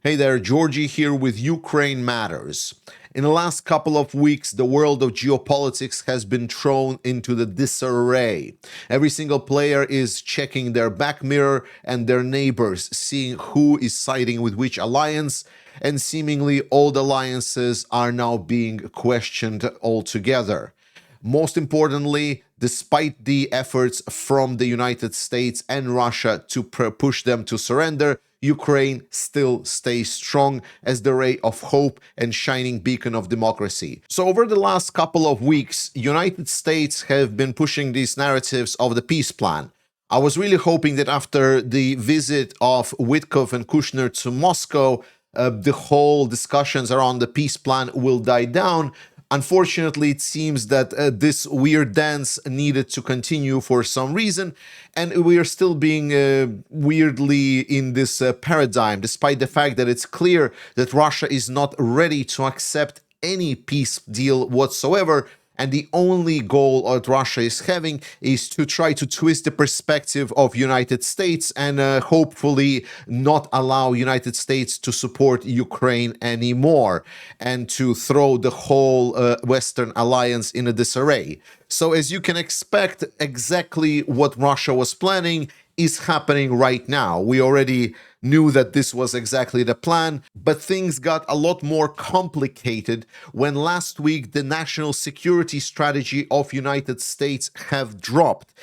Hey there, Georgie here with Ukraine Matters. In the last couple of weeks, the world of geopolitics has been thrown into the disarray. Every single player is checking their back mirror and their neighbors, seeing who is siding with which alliance, and seemingly all the alliances are now being questioned altogether. Most importantly, despite the efforts from the United States and Russia to push them to surrender, Ukraine still stays strong as the ray of hope and shining beacon of democracy. So over the last couple of weeks, United States have been pushing these narratives of the peace plan. I was really hoping that after the visit of Witkoff and Kushner to Moscow, the whole discussions around the peace plan will die down. Unfortunately, it seems that this weird dance needed to continue for some reason, and we are still being weirdly in this paradigm, despite the fact that it's clear that Russia is not ready to accept any peace deal whatsoever. And the only goal that Russia is having is to try to twist the perspective of United States and hopefully not allow United States to support Ukraine anymore and to throw the whole Western alliance in a disarray. So as you can expect, exactly what Russia was planning is happening right now. We already knew that this was exactly the plan, but things got a lot more complicated when last week the national security strategy of United States have dropped.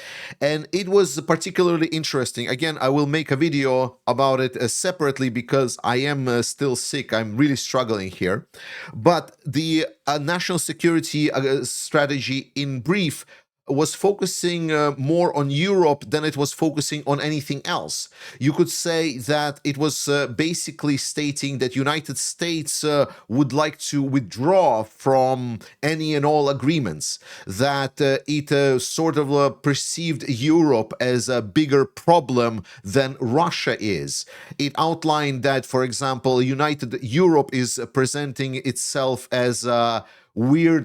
And it was particularly interesting. Again, I will make a video about it separately because I am still sick. I'm really struggling here. But the national security strategy in brief was focusing more on Europe than it was focusing on anything else. You could say that it was basically stating that United States would like to withdraw from any and all agreements, that it sort of perceived Europe as a bigger problem than Russia is. It outlined that, for example, United Europe is presenting itself as a weird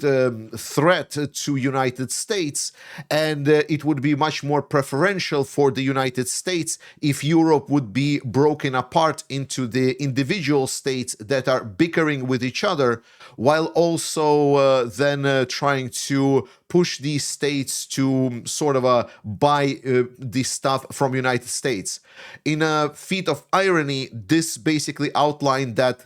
threat to United States, and it would be much more preferential for the United States if Europe would be broken apart into the individual states that are bickering with each other, while also then trying to push these states to sort of buy this stuff from United States. In a feat of irony, this basically outlined that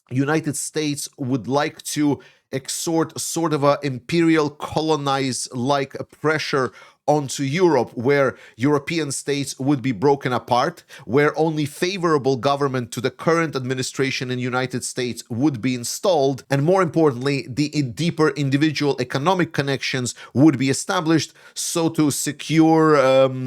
United States would like to exert sort of a imperial colonize-like pressure onto Europe, where European states would be broken apart, where only favorable government to the current administration in the United States would be installed, and more importantly, the deeper individual economic connections would be established, so to secure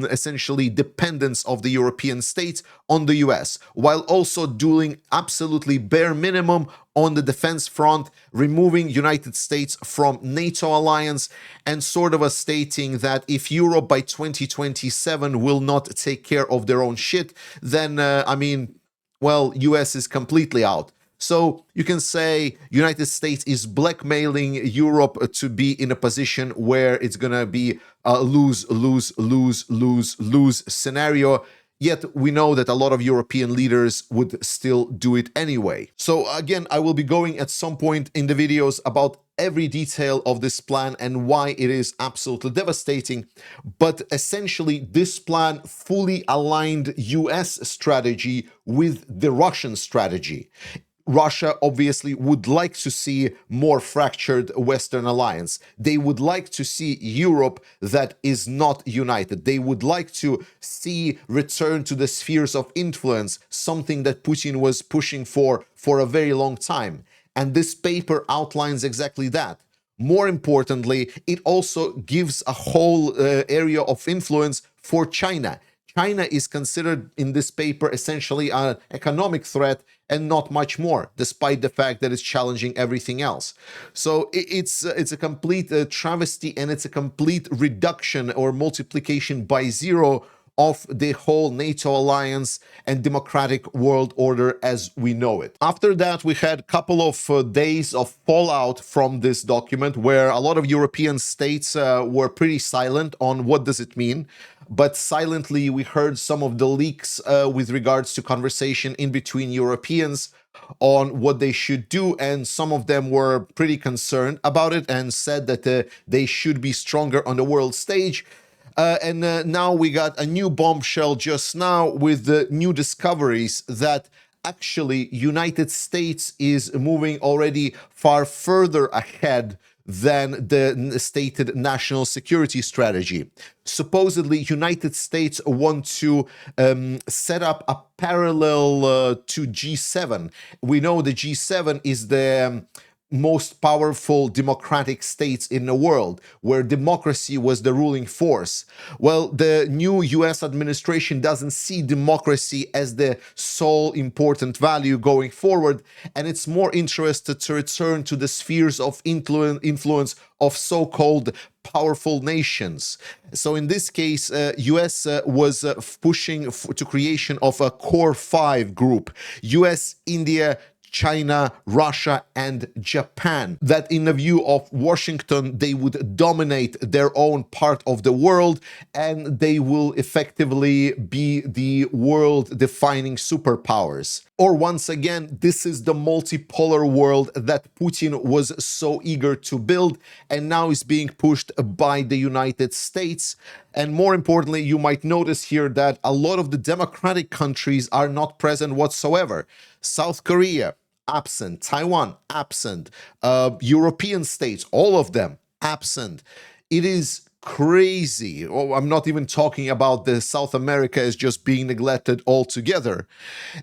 essentially dependence of the European states on the US, while also doing absolutely bare minimum on the defense front, removing United States from NATO alliance, and sort of stating that if Europe by 2027 will not take care of their own shit, then, well, US is completely out. So you can say United States is blackmailing Europe to be in a position where it's going to be a lose, lose, lose, lose, lose scenario. Yet we know that a lot of European leaders would still do it anyway. So again, I will be going at some point in the videos about every detail of this plan and why it is absolutely devastating. But essentially, this plan fully aligned US strategy with the Russian strategy. Russia obviously would like to see more fractured Western alliance. They would like to see Europe that is not united. They would like to see return to the spheres of influence, something that Putin was pushing for a very long time. And this paper outlines exactly that. More importantly, it also gives a whole area of influence for China. China is considered in this paper essentially an economic threat and not much more, despite the fact that it's challenging everything else. So it's a complete travesty, and it's a complete reduction or multiplication by zero of the whole NATO alliance and democratic world order as we know it. After that, we had a couple of days of fallout from this document where a lot of European states were pretty silent on what does it mean. but silently we heard some of the leaks with regards to conversation in between Europeans on what they should do, and some of them were pretty concerned about it and said that they should be stronger on the world stage. And now we got a new bombshell just now with the new discoveries that actually United States is moving already far further ahead than the stated national security strategy. Supposedly, United States want to set up a parallel to G7. We know the G7 is the most powerful democratic states in the world, where democracy was the ruling force. Well, the new US administration doesn't see democracy as the sole important value going forward, and it's more interested to return to the spheres of influence of so-called powerful nations. So in this case, US was pushing to creation of a core five group: US, India, China, Russia, and Japan, that in the view of Washington, they would dominate their own part of the world and they will effectively be the world-defining superpowers. Or once again, this is the multipolar world that Putin was so eager to build and now is being pushed by the United States. And more importantly, you might notice here that a lot of the democratic countries are not present whatsoever. South Korea, absent. Taiwan, absent. European states, all of them, absent. It is crazy. Oh, I'm not even talking about the South America as just being neglected altogether.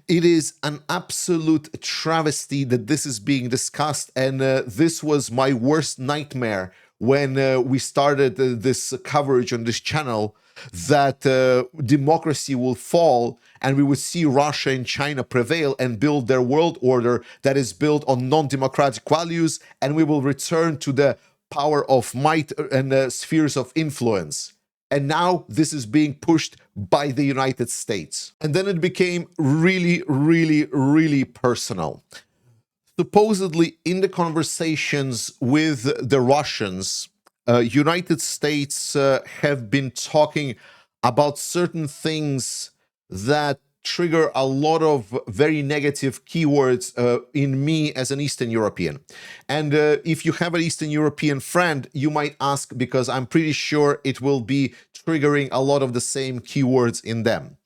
It is an absolute travesty that this is being discussed, and this was my worst nightmare when we started this coverage on this channel, that democracy will fall and we would see Russia and China prevail and build their world order that is built on non-democratic values, and we will return to the power of might and spheres of influence. And now this is being pushed by the United States. And then it became really, really, really personal. Supposedly, in the conversations with the Russians, United States have been talking about certain things that trigger a lot of very negative keywords in me as an Eastern European. And if you have an Eastern European friend, you might ask, because I'm pretty sure it will be triggering a lot of the same keywords in them.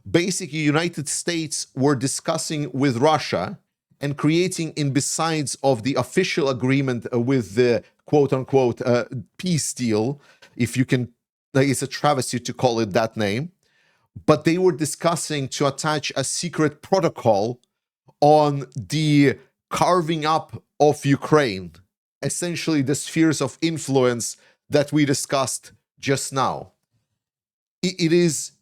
Basically, United States were discussing with Russia and creating, in besides of the official agreement with the quote-unquote peace deal, if you can, it's a travesty to call it that name, but they were discussing to attach a secret protocol on the carving up of Ukraine, essentially the spheres of influence that we discussed just now. It is,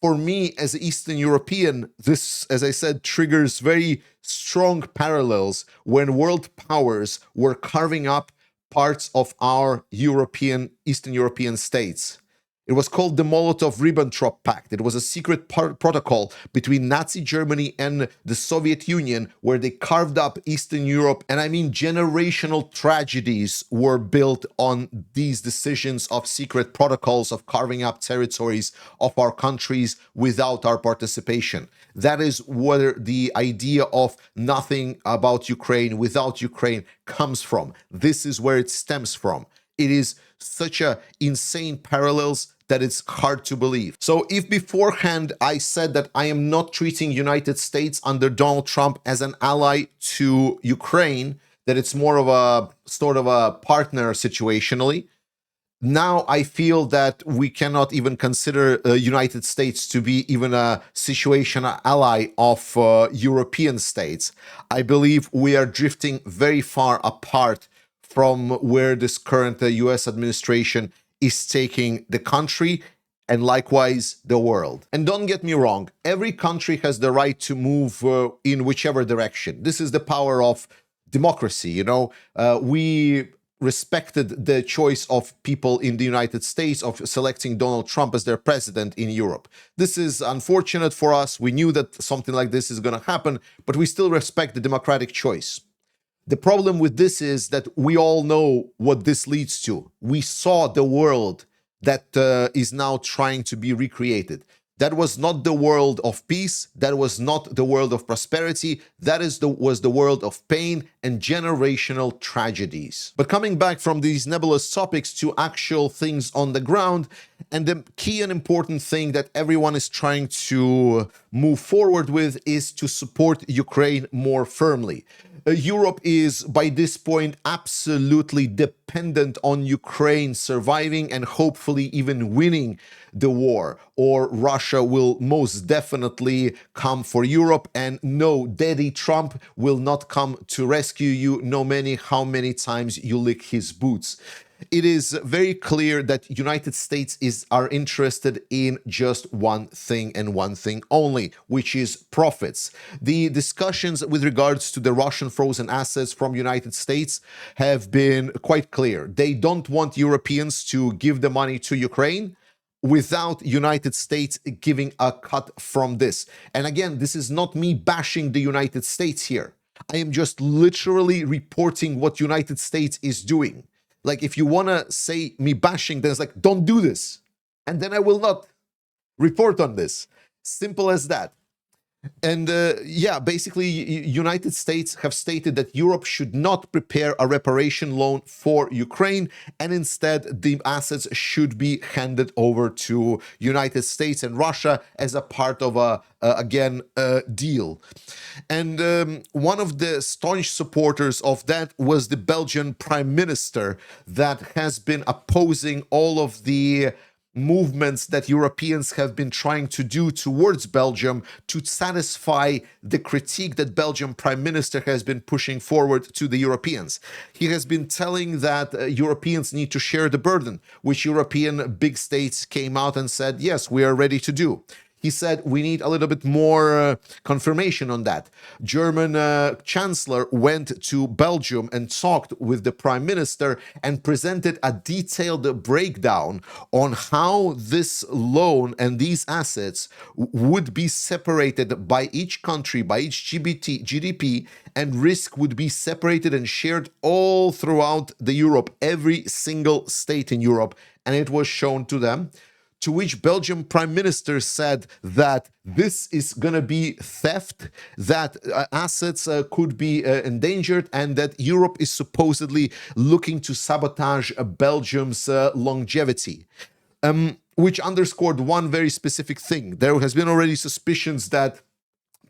for me as an Eastern European, this, as I said, triggers very strong parallels when world powers were carving up parts of our Eastern European states. It was called the Molotov-Ribbentrop Pact. It was a secret protocol between Nazi Germany and the Soviet Union, where they carved up Eastern Europe. And I mean, generational tragedies were built on these decisions of secret protocols of carving up territories of our countries without our participation. That is where the idea of nothing about Ukraine without Ukraine comes from. This is where it stems from. It is such a insane parallels that it's hard to believe. So if beforehand I said that I am not treating United States under Donald Trump as an ally to Ukraine, that it's more of a sort of a partner situationally, now I feel that we cannot even consider United States to be even a situational ally of European states. I believe we are drifting very far apart from where this current US administration is taking the country and likewise the world. And don't get me wrong, every country has the right to move in whichever direction. This is the power of democracy, you know. We respected the choice of people in the United States of selecting Donald Trump as their president in Europe. This is unfortunate for us. We knew that something like this is going to happen, but we still respect the democratic choice. The problem with this is that we all know what this leads to. We saw the world that is now trying to be recreated. That was not the world of peace. That was not the world of prosperity. That was the world of pain and generational tragedies. But coming back from these nebulous topics to actual things on the ground, and the key and important thing that everyone is trying to move forward with is to support Ukraine more firmly. Europe is, by this point, absolutely dependent on Ukraine surviving and hopefully even winning the war, or Russia will most definitely come for Europe, and no, Daddy Trump will not come to rescue you, no matter how many times you lick his boots. It is very clear that United States are interested in just one thing and one thing only, which is profits. The discussions with regards to the Russian frozen assets from United States have been quite clear. They don't want Europeans to give the money to Ukraine without United States giving a cut from this. And again, this is not me bashing the United States here. I am just literally reporting what United States is doing. Like, if you want to say me bashing, then it's like, don't do this. And then I will not report on this. Simple as that. And yeah, basically, United States have stated that Europe should not prepare a reparation loan for Ukraine, and instead the assets should be handed over to United States and Russia as a part of a deal. And one of the staunch supporters of that was the Belgian Prime Minister, that has been opposing all of the movements that Europeans have been trying to do towards Belgium to satisfy the critique that Belgian Prime Minister has been pushing forward to the Europeans. He has been telling that Europeans need to share the burden, which European big states came out and said, yes, we are ready to do. He said we need a little bit more confirmation on that. German Chancellor went to Belgium and talked with the Prime Minister and presented a detailed breakdown on how this loan and these assets would be separated by each country, by each GDP, and risk would be separated and shared all throughout Europe, every single state in Europe, and it was shown to them. To which Belgian Prime Minister said that this is going to be theft, that assets could be endangered, and that Europe is supposedly looking to sabotage Belgium's longevity. Which underscored one very specific thing. There has been already suspicions that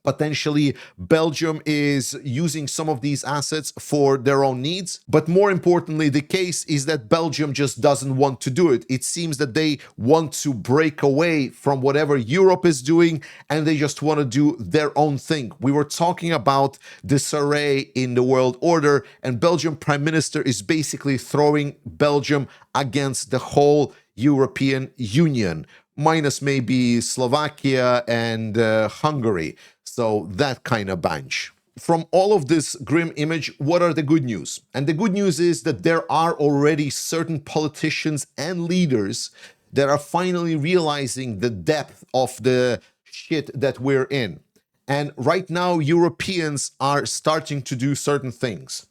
potentially Belgium is using some of these assets for their own needs. But more importantly, the case is that Belgium just doesn't want to do it. It seems that they want to break away from whatever Europe is doing, and they just want to do their own thing. We were talking about disarray in the world order, and Belgian Prime Minister is basically throwing Belgium against the whole European Union, minus maybe Slovakia and Hungary. So that kind of bunch. From all of this grim image, what are the good news? And the good news is that there are already certain politicians and leaders that are finally realizing the depth of the shit that we're in. And right now, Europeans are starting to do certain things.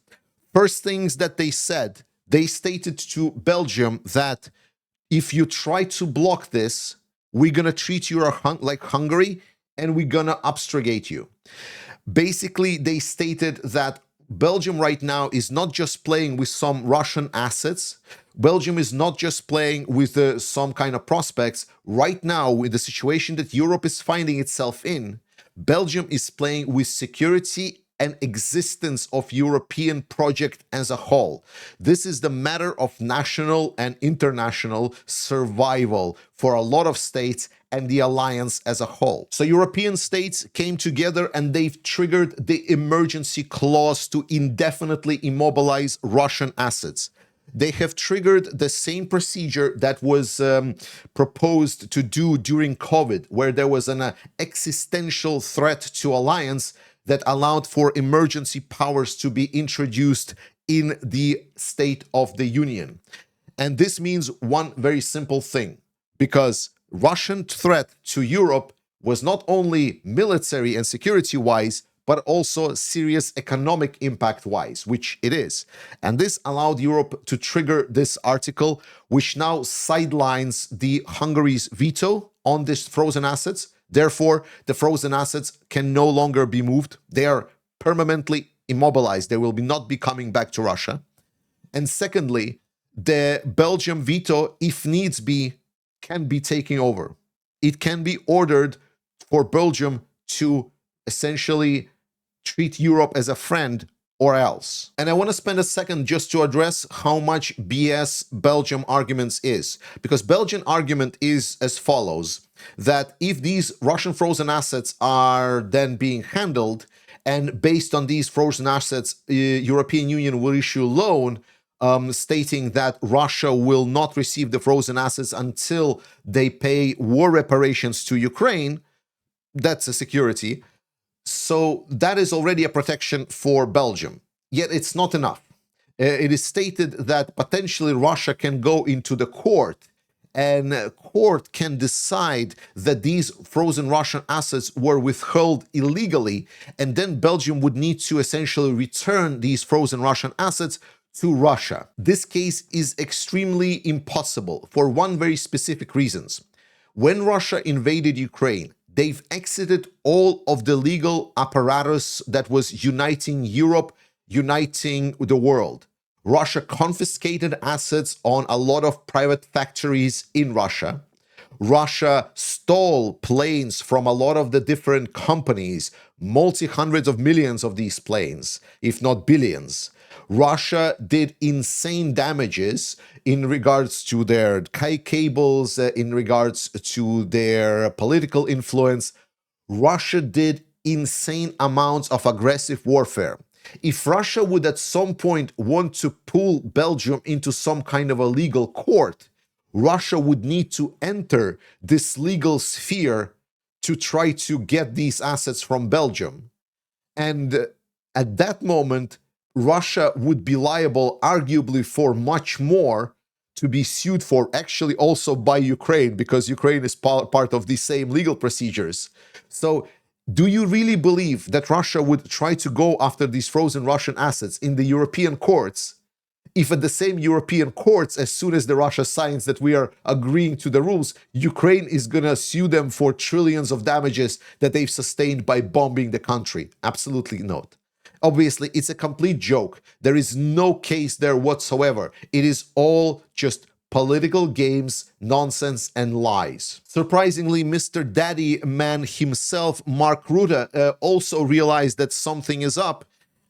First things that they said, they stated to Belgium that if you try to block this, we're going to treat you like Hungary, and we're gonna obstrugate you. Basically, they stated that Belgium right now is not just playing with some Russian assets. Belgium is not just playing with some kind of prospects. Right now, with the situation that Europe is finding itself in, Belgium is playing with security and existence of European project as a whole. This is the matter of national and international survival for a lot of states and the alliance as a whole. So European states came together and they've triggered the emergency clause to indefinitely immobilize Russian assets. They have triggered the same procedure that was proposed to do during COVID, where there was an existential threat to alliance that allowed for emergency powers to be introduced in the State of the Union. And this means one very simple thing, because Russian threat to Europe was not only military and security-wise, but also serious economic impact-wise, which it is. And this allowed Europe to trigger this article, which now sidelines the Hungary's veto on these frozen assets. Therefore, the frozen assets can no longer be moved. They are permanently immobilized. They will not be coming back to Russia. And secondly, the Belgium veto, if needs be, can be taken over. It can be ordered for Belgium to essentially treat Europe as a friend or else. And I want to spend a second just to address how much BS Belgium arguments is. Because Belgian argument is as follows, that if these Russian frozen assets are then being handled, and based on these frozen assets, European Union will issue a loan stating that Russia will not receive the frozen assets until they pay war reparations to Ukraine. That's a security. So that is already a protection for Belgium. Yet it's not enough. It is stated that potentially Russia can go into the court, and court can decide that these frozen Russian assets were withheld illegally, and then Belgium would need to essentially return these frozen Russian assets to Russia. This case is extremely impossible for one very specific reason. When Russia invaded Ukraine, they've exited all of the legal apparatus that was uniting Europe, uniting the world. Russia confiscated assets on a lot of private factories in Russia. Russia stole planes from a lot of the different companies, multi-hundreds of millions of these planes, if not billions. Russia did insane damages in regards to their cables, in regards to their political influence. Russia did insane amounts of aggressive warfare. If Russia would at some point want to pull Belgium into some kind of a legal court, Russia would need to enter this legal sphere to try to get these assets from Belgium. And at that moment, Russia would be liable, arguably, for much more, to be sued for, actually also by Ukraine, because Ukraine is part of the same legal procedures. So do you really believe that Russia would try to go after these frozen Russian assets in the European courts if at the same European courts, as soon as the Russia signs that we are agreeing to the rules, Ukraine is going to sue them for trillions of damages that they've sustained by bombing the country? Absolutely not. Obviously, it's a complete joke. There is no case there whatsoever. It is all just political games, nonsense, and lies. Surprisingly, Mr. Daddy Man himself, Mark Rutte, also realized that something is up,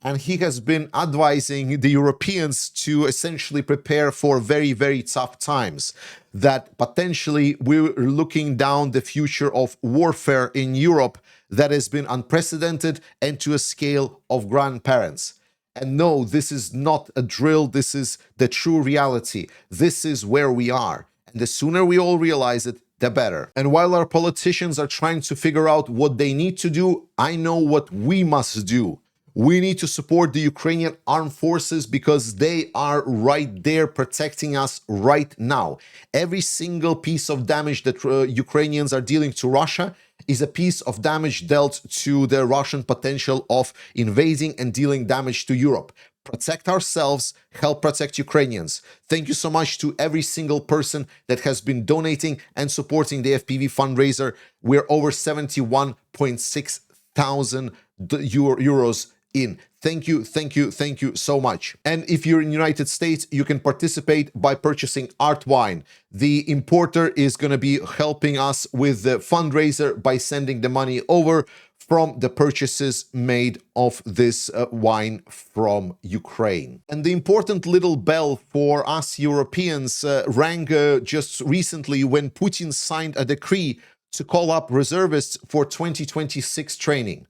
and he has been advising the Europeans to essentially prepare for very, very tough times, that potentially we're looking down the future of warfare in Europe that has been unprecedented and to a scale of grandparents. And no, this is not a drill. This is the true reality. This is where we are. And the sooner we all realize it, the better. And while our politicians are trying to figure out what they need to do, I know what we must do. We need to support the Ukrainian armed forces because they are right there protecting us right now. Every single piece of damage that Ukrainians are dealing to Russia is a piece of damage dealt to the Russian potential of invading and dealing damage to Europe. Protect ourselves, help protect Ukrainians. Thank you so much to every single person that has been donating and supporting the FPV fundraiser. We're over 71.6 thousand euros in. Thank you, thank you, thank you so much. And if you're in the United States, you can participate by purchasing Art Wine. The importer is going to be helping us with the fundraiser by sending the money over from the purchases made of this wine from Ukraine. And the important little bell for us Europeans rang just recently when Putin signed a decree to call up reservists for 2026 training.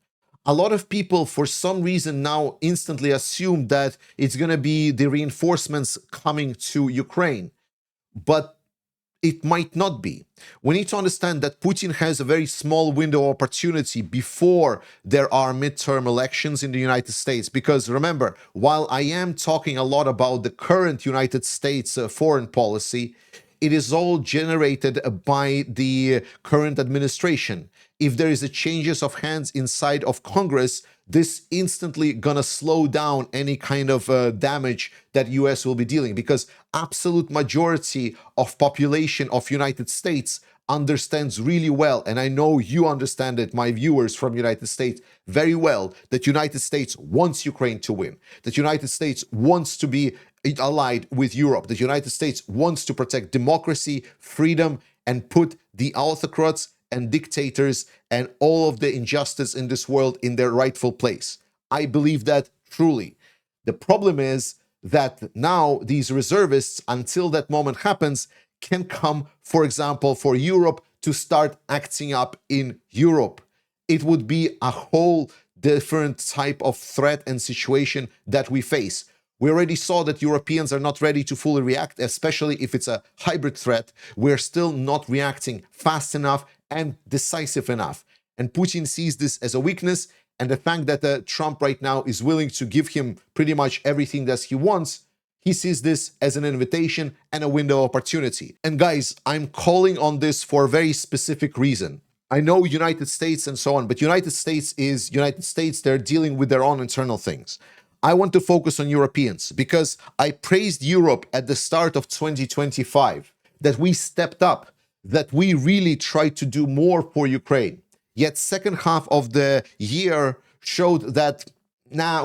A lot of people, for some reason, now instantly assume that it's going to be the reinforcements coming to Ukraine. But it might not be. We need to understand that Putin has a very small window of opportunity before there are midterm elections in the United States. Because remember, while I am talking a lot about the current United States foreign policy, it is all generated by the current administration. if there is a changes of hands inside of Congress, this instantly gonna slow down any kind of damage that US will be dealing, because absolute majority of population of United States understands really well, and I know you understand it, my viewers from United States, very well, that United States wants Ukraine to win, that United States wants to be allied with Europe, that United States wants to protect democracy, freedom, and put the autocrats and dictators and all of the injustice in this world in their rightful place. I believe that truly. The problem is that now these reservists, until that moment happens, can come, for example, for Europe to start acting up in Europe. It would be a whole different type of threat and situation that we face. We already saw that Europeans are not ready to fully react, especially if it's a hybrid threat. We're still not reacting fast enough and decisive enough. And Putin sees this as a weakness, and the fact that Trump right now is willing to give him pretty much everything that he wants, he sees this as an invitation and a window of opportunity. And guys, I'm calling on this for a very specific reason. I know United States and so on, but United States is United States. They're dealing with their own internal things. I want to focus on Europeans because I praised Europe at the start of 2025, that we stepped up, that we really tried to do more for Ukraine. Yet second half of the year showed that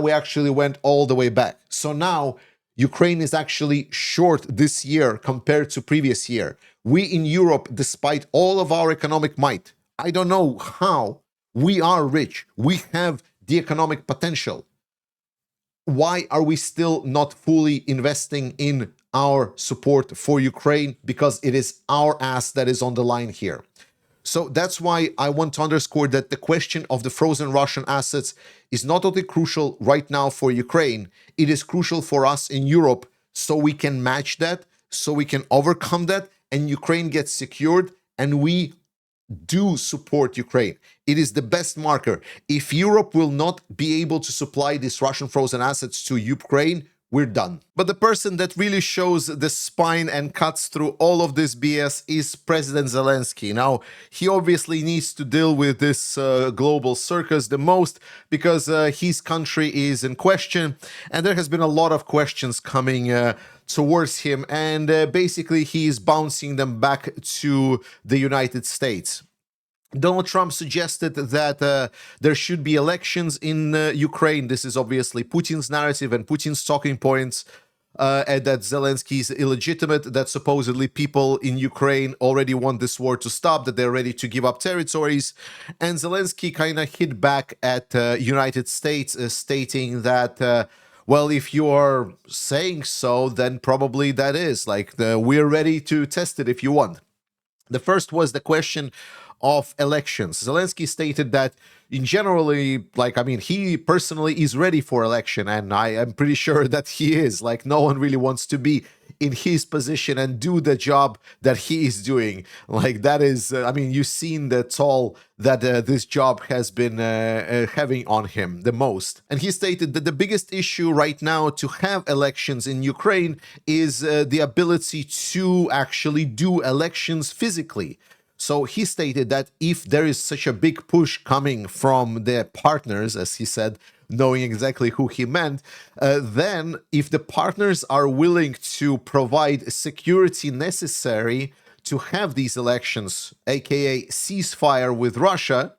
we actually went all the way back. So now Ukraine is actually short this year compared to previous year. We in Europe, despite all of our economic might, I don't know how, we are rich. We have the economic potential. Why are we still not fully investing in our support for Ukraine? Because it is our ass that is on the line here. So that's why I want to underscore that the question of the frozen Russian assets is not only crucial right now for Ukraine, it is crucial for us in Europe so we can match that, so we can overcome that, and Ukraine gets secured, and we do support Ukraine. It is the best marker. If Europe will not be able to supply these Russian frozen assets to Ukraine, we're done. But the person that really shows the spine and cuts through all of this BS is President Zelenskyy. Now, he obviously needs to deal with this global circus the most because his country is in question, and there has been a lot of questions coming towards him, and basically he is bouncing them back to the United States. Donald Trump suggested that there should be elections in Ukraine. This is obviously Putin's narrative and Putin's talking points, and that Zelenskyy is illegitimate, that supposedly people in Ukraine already want this war to stop, that they're ready to give up territories. And Zelenskyy kind of hit back at United States, stating that well, if you are saying so, then probably that is, like, we're ready to test it if you want. The first was the question of elections. Zelenskyy stated that in generally, he personally is ready for election, and I am pretty sure that he is. Like, no one really wants to be in his position and do the job that he is doing. Like, that is, you've seen the toll that this job has been having on him the most. And he stated that the biggest issue right now to have elections in Ukraine is the ability to actually do elections physically. So he stated that if there is such a big push coming from the partners, as he said, knowing exactly who he meant, then if the partners are willing to provide security necessary to have these elections, aka ceasefire with Russia,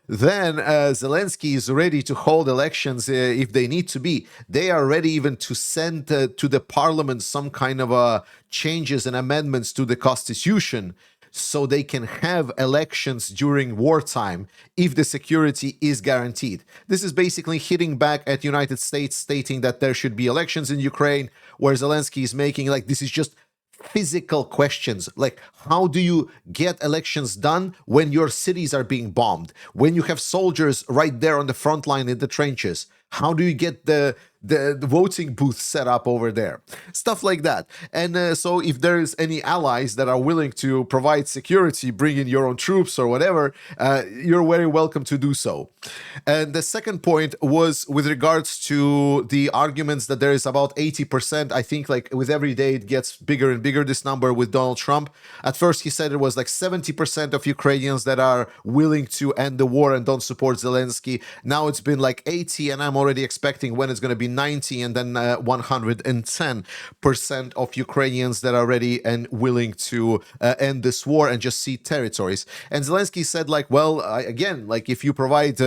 then Zelenskyy is ready to hold elections if they need to be. They are ready even to send to the parliament some kind of changes and amendments to the constitution, so they can have elections during wartime if the security is guaranteed. This is basically hitting back at United States, stating that there should be elections in Ukraine, where Zelenskyy is making, like, this is just physical questions. Like, how do you get elections done when your cities are being bombed, when you have soldiers right there on the front line in the trenches? How do you get the the voting booth set up over there, stuff like that. And so if there is any allies that are willing to provide security, bring in your own troops or whatever, you're very welcome to do so. And the second point was with regards to the arguments that there is about 80%. I think like with every day it gets bigger and bigger, this number with Donald Trump. At first he said it was like 70% of Ukrainians that are willing to end the war and don't support Zelenskyy. Now it's been like 80, and I'm already expecting when it's going to be 90 and then 110% of Ukrainians that are ready and willing to end this war and just cede territories. And Zelenskyy said like, well, again, like if you provide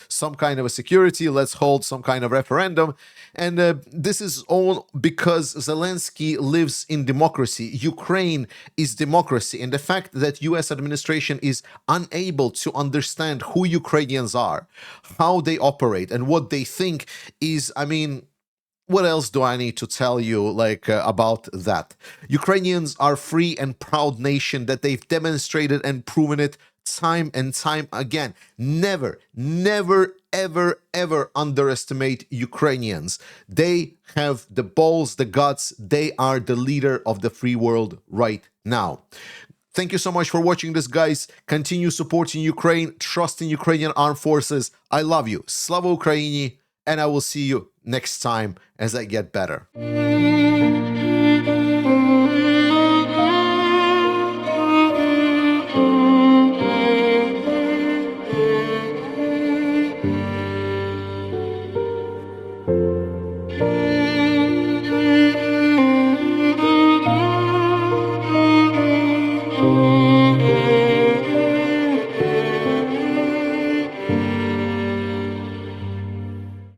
some kind of a security, let's hold some kind of referendum. And this is all because Zelenskyy lives in democracy. Ukraine is democracy. And the fact that US administration is unable to understand who Ukrainians are, how they operate, and what they think is, I mean, what else do I need to tell you about that? Ukrainians are free and proud nation that they've demonstrated and proven it time and time again. Never, never, ever, ever underestimate Ukrainians. They have the balls, the guts. They are the leader of the free world right now. Thank you so much for watching this, guys. Continue supporting Ukraine, trust in Ukrainian armed forces. I love you. Slava Ukraini, and I will see you next time as I get better.